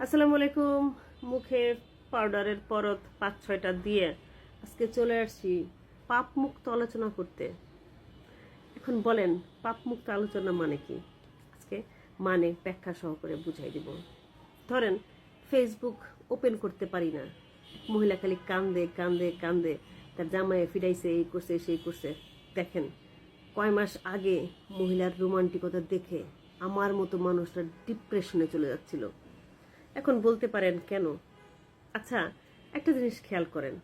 আসসালামু আলাইকুম। মুখে পাউডারের পরত 5-6টা দিয়ে আজকে চলে আসছি পাপ মুক্ত আলোচনা করতে। এখন বলেন, পাপ মুক্ত আলোচনা মানে কি? আজকে মানে ব্যাখ্যা সহকারে বুঝাই দিব। ধরেন, ফেসবুক ওপেন করতে পারি না, মহিলা খালি কান্দে কান্দে কান্দে, তার জামাইয়ে ফিরাইছে, এই করছে সেই করছে। দেখেন, কয় মাস আগে মহিলার রোমান্টিকতা দেখে আমার মতো মানুষরা ডিপ্রেশনে চলে যাচ্ছিল। এখন বলতে পারেন কেন? আচ্ছা, একটা জিনিস খেয়াল করেন,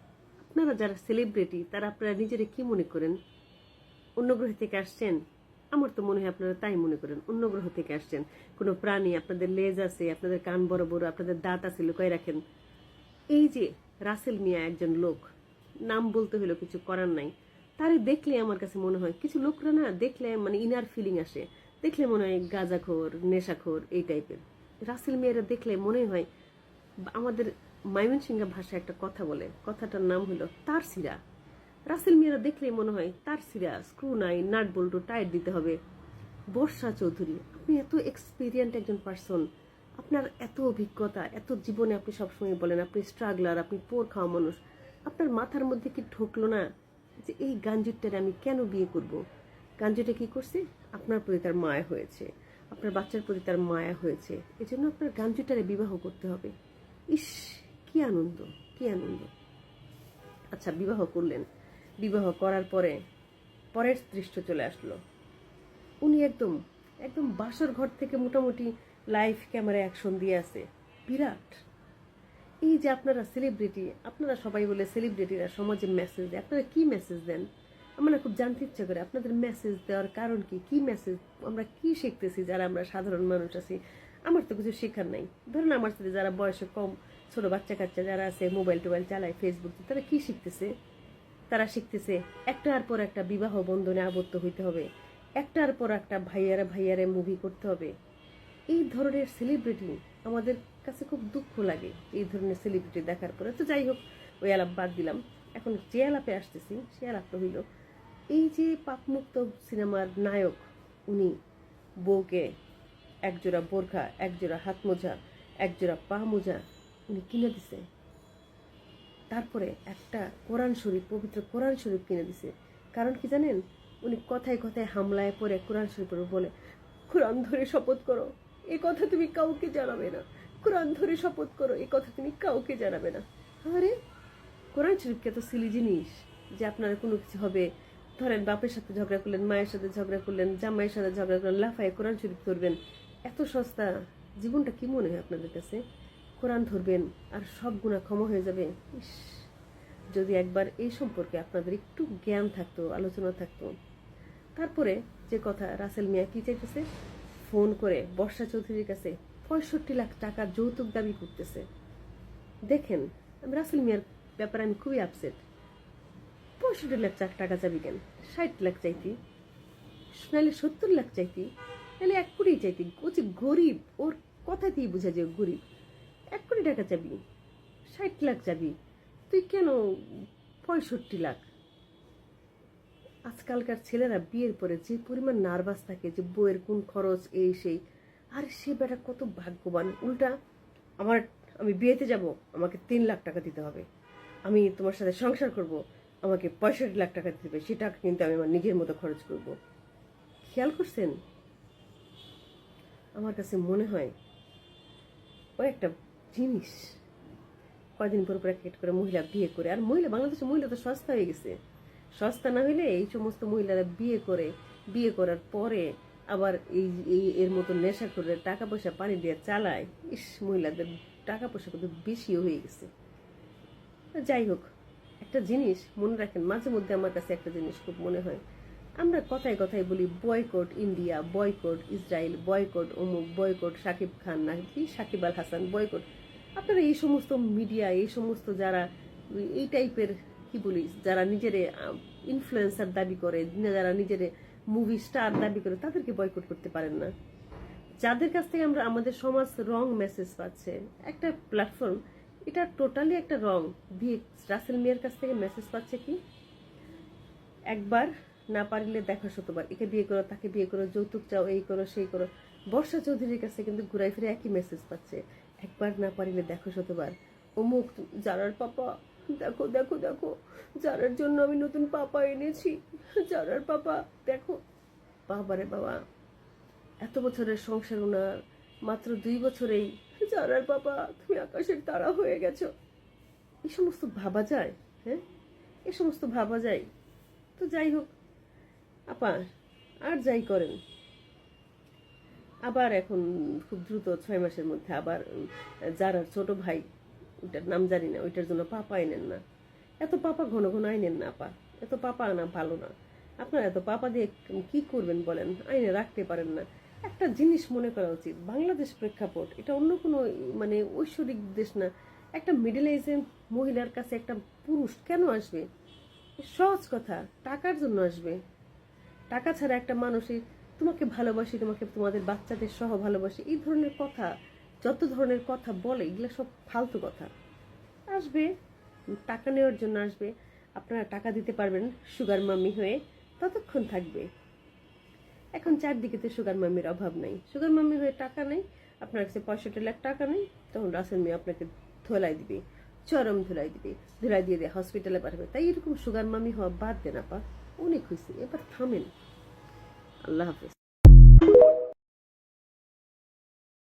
আপনারা যারা সেলিব্রিটি তারা আপনারা নিজেরা কি মনে করেন? অন্য গ্রহ থেকে আসছেন? আমার তো মনে হয় আপনারা তাই মনে করেন, অন্য গ্রহ থেকে আসছেন। কোনো প্রাণী, আপনাদের লেজ আছে, আপনাদের কান বড় বড়, আপনাদের দাঁত আছে, লুকায় রাখেন। এই যে রাসেল মিয়া একজন লোক, নাম বলতে হলো, কিছু করার নাই। তারে দেখলে আমার কাছে মনে হয়, কিছু লোকরা না দেখলে মানে ইনার ফিলিং আসে, দেখলে মনে হয় গাঁজাখোর, নেশাখোর এই টাইপের। রাসেল মিয়ারা দেখলে মনে হয়, আমাদের ময়মনসিংহ ভাষায় একটা কথা বলে, কথাটার নাম হলো তার সিরা। রাসেল মিয়ারা দেখলেই মনে হয় তার সিরা, স্ক্রু নাই, নাট বল্টু টাইট দিতে হবে। বর্ষা চৌধুরী, আপনি এত এক্সপিরিয়েন্ট একজন পার্সন, আপনার এত অভিজ্ঞতা, এত জীবনে আপনি সবসময় বলেন আপনি স্ট্রাগলার, আপনি পোর খাওয়া মানুষ। আপনার মাথার মধ্যে কি ঢুকলো না যে এই গাঞ্জুরটারে আমি কেন বিয়ে করব? গাঞ্জুটা কি করছে? আপনার প্রতি তার মায়া হয়েছে, আপনার বাচ্চার প্রতি তার মায়া হয়েছে, এজন্য আপনার গাঞ্জুটারে বিবাহ করতে হবে। ইস, কি আনন্দ, কি আনন্দ। আচ্ছা, বিবাহ করলেন, বিবাহ করার পরে পরের দৃশ্য চলে আসলো। উনি একদম একদম বাসর ঘর থেকে মোটামুটি লাইভ ক্যামেরা অ্যাকশন দিয়ে আছে, বিরাট। এই যে আপনারা সেলিব্রিটি, আপনারা সবাই বলে সেলিব্রিটিরা সমাজে মেসেজ দেয়, আপনারা কি মেসেজ দেন? আমার না খুব জানতে ইচ্ছা করে, আপনাদের মেসেজ দেওয়ার কারণ কি? কি মেসেজ? আমরা কি শিখতেছি যারা আমরা সাধারণ মানুষ আছি? আমার তো কিছু শেখার নাই। ধরুন, আমার সাথে যারা বয়সে কম, ছোট বাচ্চা কাচ্চা যারা আছে, মোবাইল টোবাইল চালায়, ফেসবুক, তারা কি শিখতেছে? তারা শিখতেছে একটার পর একটা বিবাহ বন্ধনে আবদ্ধ হইতে হবে, একটার পর একটা ভাইয়ারে ভাইয়ারে মুভি করতে হবে। এই ধরনের সেলিব্রিটি আমাদের কাছে খুব দুঃখ লাগে, এই ধরনের সেলিব্রিটি দেখার পরে। তো যাই হোক, ওই আলাপ বাদ দিলাম। এখন যে আলাপে আসতেছি, সে আলাপটা হইল, এই যে পাপমুক্ত সিনেমার নায়ক, উনি বউকে একজোড়া বোরখা, একজোড়া হাত মোজা, একজোড়া পা মোজা উনি কিনে দিছে। তারপরে একটা কোরআন শরীফ, পবিত্র কোরআন শরীফ কিনে দিছে। কারণ কি জানেন? উনি কথায় কথায় হামলায় পড়ে কোরআন শরীফের বলে, কোরআন ধরে শপথ করো, এই কথা তুমি কাউকে জানাবে না। কোরআন ধরে শপথ করো, এই কথা তুমি কাউকে জানাবে না। আরে, কোরআন শরীফকে তো সিলি জিনিস যে আপনার কোনো কিছু হবে। ধরেন, বাপের সাথে ঝগড়া করলেন, মায়ের সাথে ঝগড়া করলেন, জামাইয়ের সাথে ঝগড়া করলেন, লাফায় কোরআন শরীফ ধরবেন। এত সস্তা জীবনটা কি মনে হয় আপনাদের কাছে? কোরআন ধরবেন আর সব গুনাহ ক্ষমা হয়ে যাবে। ইস, যদি একবার এই সম্পর্কে আপনাদের একটু জ্ঞান থাকতো, আলোচনা থাকতো। তারপরে যে কথা, রাসেল মিয়া কি চাইতেছে? ফোন করে বর্ষা চৌধুরীর কাছে 65 লাখ টাকা যৌতুক দাবি করতেছে। দেখেন, আমি রাসেল মিয়ার ব্যাপারে আমি খুবই আপসেট। 65 লাখ টাকা চাবি কেন? 60 লাখ চাইতি, নাহলে 70 লাখ চাইতি, নাহলে 1 কোটি চাইতি। ও যে গরিব, ওর কথাতেই বোঝা যায় গরিব। 1 কোটি টাকা চাবি, 60 লাখ চাবি, তুই কেন 65 লাখ? আজকালকার ছেলেরা বিয়ের পরে যে পরিমাণ নার্ভাস থাকে যে বইয়ের কোন খরচ, এই সেই। আর সে বেটা কত ভাগ্যবান, উল্টা আমি বিয়েতে যাব, আমাকে 3 লাখ টাকা দিতে হবে, আমি তোমার সাথে সংসার করব, আমাকে 65 লাখ টাকা দিতে হবে, সেটা কিন্তু আমি আমার নিজের মতো খরচ করব। খেয়াল করছেন? আমার কাছে মনে হয় ও একটা জিনিস। কয়দিন পর প্যাকেট করে মহিলা বিয়ে করে, আর মহিলা, বাংলাদেশে মহিলা তো সস্তা হয়ে গেছে। সস্তা না হইলে এই সমস্ত মহিলারা বিয়ে করে, বিয়ে করার পরে আবার এই এর মতো নেশা করে টাকা পয়সা পানি দিয়ে চালায়। ইস, মহিলাদের টাকা পয়সা কত বেশিও হয়ে গেছে। যাই হোক, একটা জিনিস মনে রাখেন, মাঝে মধ্যে আমার কাছে একটা জিনিস খুব মনে হয়, আমরা কথায় কথায় বলি boycott India, boycott Israel, boycott অমুক, বয়কট সাকিব খান নাকি সাকিব আল হাসান, বয়কট। আপনারা এই সমস্ত মিডিয়া, এই সমস্ত যারা এই টাইপের কি বলি, যারা নিজের ইনফ্লুয়েন্সার দাবি করে, যারা নিজের মুভি স্টার দাবি করে, তাদেরকে বয়কট করতে পারেন না? যাদের কাছ থেকে আমরা আমাদের সমাজ রং মেসেজ পাচ্ছে, একটা প্ল্যাটফর্ম, এটা টোটালি একটা রং। রাসেল মিয়ার কাছ থেকে মেসেজ পাচ্ছে কি, একবার না পারলে দেখা শতবার, একে বিয়ে করো, তাকে বিয়ে করো, যৌতুক চাও, এই করো সেই করো। বর্ষা চৌধুরীর কাছে কিন্তু ঘুরাই ফিরে একই মেসেজ পাচ্ছে, একবার না পারিলে দেখো শতবার। অমুক জারার পাপা, দেখো দেখো দেখো, জারার জন্য আমি নতুন পাপা এনেছি, জারার পাপা দেখো। বাবারে বাবা, এত বছরের সংসার ওনার, মাত্র 2 বছরেই জারার পাপা তুমি আকাশের তারা হয়ে গেছো। এই সমস্ত ভাবা যায়? হ্যাঁ, এ সমস্ত ভাবা যায়? তো যাই হোক আপা, আর যাই করেন, আবার এখন খুব দ্রুত 6 মাসের মধ্যে আবার যারা ছোট ভাই, ওইটার নাম জানি না, ওইটার জন্য পাপা আইনেন না। এত পাপা ঘন ঘন আইনেন না আপা, এত পাপা আনা ভালো না। আপনারা এত পাপা দিয়ে কি করবেন বলেন? আইনে রাখতে পারেন না। একটা জিনিস মনে করা উচিত, বাংলাদেশ প্রেক্ষাপট, এটা অন্য কোনো মানে ঐশ্বরিক দেশ না। একটা মিডল এজের মহিলার কাছে একটা পুরুষ কেন আসবে? সহজ কথা, টাকার জন্য আসবে। টাকা ছাড়া একটা মানুষের তোমাকে ভালোবাসি, তোমাকে তোমাদের বাচ্চাদের সহ ভালোবাসি, এই ধরনের কথা, যত ধরনের কথা বলে এগুলো সব ফালতু কথা। আসবে, টাকা নেওয়ার জন্য আসবে। আপনারা টাকা দিতে পারবেন সুগার মাম্মি হয়ে, ততক্ষণ থাকবে। এখন চারদিকে তো সুগার মাম্মির অভাব নাই। সুগার মাম্মি হয়ে টাকা নেই, আপনার কাছে 65 লাখ টাকা নেই, তখন রাসেল মিয়া আপনাকে ধোলাই দিবে, চরম ধুলাই দিবে, ধুলাই দিয়ে দিয়ে হসপিটালে পাঠাবে। তাই এরকম সুগার মামি হওয়া বাদ দেন আপা, অনেক হয়েছে, এবার থামেন। আল্লাহ হাফেজ।